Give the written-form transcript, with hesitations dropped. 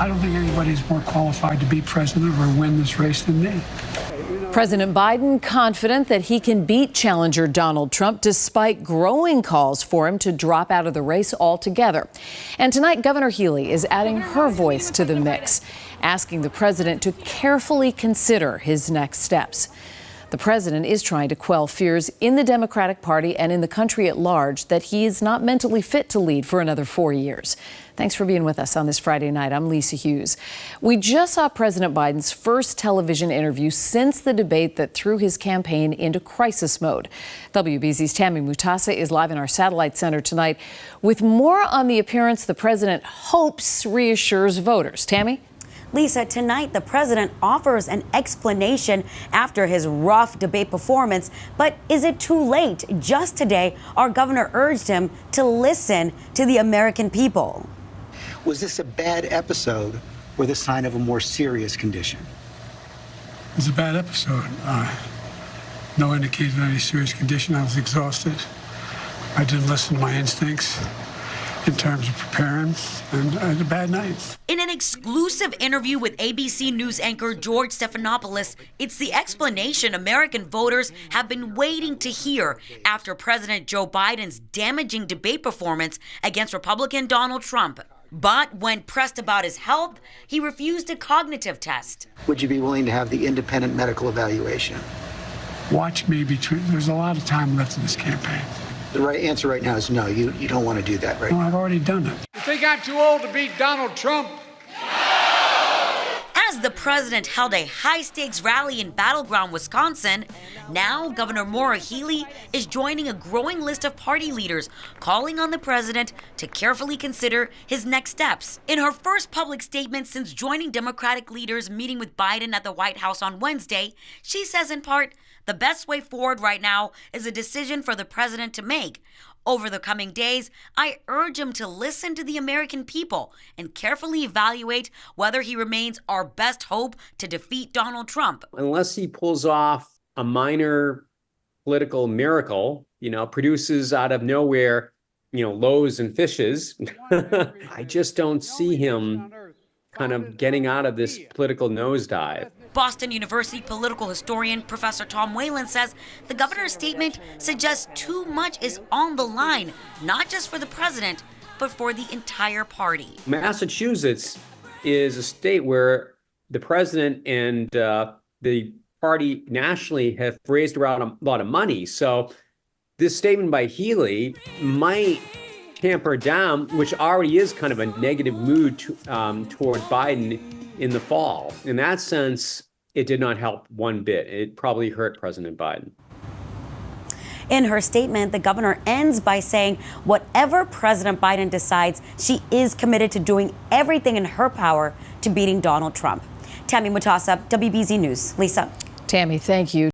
I don't think anybody's more qualified to be president or win this race than me. President Biden confident that he can beat challenger Donald Trump despite growing calls for him to drop out of the race altogether. And tonight, Governor Healey is adding her voice to the mix, asking the president to carefully consider his next steps. The president is trying to quell fears in the Democratic Party and in the country at large that he is not mentally fit to lead for another 4 years. Thanks for being with us on this Friday night. I'm Lisa Hughes. We just saw President Biden's first television interview since the debate that threw his campaign into crisis mode. WBZ's Tammy Mutasa is live in our satellite center tonight with more on the appearance the president hopes reassures voters. Tammy? Lisa, tonight the president offers an explanation after his rough debate performance. But is it too late? Just today, our governor urged him to listen to the American people. Was this a bad episode or the sign of a more serious condition? It was a bad episode. No indication of any serious condition. I was exhausted. I didn't listen to my instincts in terms of preparing, and I had a bad night. In an exclusive interview with ABC News anchor George Stephanopoulos, it's the explanation American voters have been waiting to hear after President Joe Biden's damaging debate performance against Republican Donald Trump. But when pressed about his health, he refused a cognitive test. Would you be willing to have the independent medical evaluation? Watch me between. There's a lot of time left in this campaign. The right answer right now is no, you don't want to do that right No, now. I've already done it. You think I'm too old to beat Donald Trump? As the president held a high-stakes rally in battleground Wisconsin, now Governor Maura Healey is joining a growing list of party leaders calling on the president to carefully consider his next steps. In her first public statement since joining Democratic leaders meeting with Biden at the White House on Wednesday, she says in part, the best way forward right now is a decision for the president to make. Over the coming days, I urge him to listen to the American people and carefully evaluate whether he remains our best hope to defeat Donald Trump. Unless he pulls off a minor political miracle, produces out of nowhere, loaves and fishes, I just don't see him kind of getting out of this political nosedive. Boston University political historian Professor Tom Whalen says the governor's statement suggests too much is on the line, not just for the president, but for the entire party. Massachusetts is a state where the president and the party nationally have raised around a lot of money. So this statement by Healey might tamper down, which already is kind of a negative mood toward Biden in the fall. In that sense, it did not help one bit. It probably hurt President Biden. In her statement, the governor ends by saying whatever President Biden decides, she is committed to doing everything in her power to beating Donald Trump. Tammy Mutasa, WBZ News. Lisa. Tammy, thank you.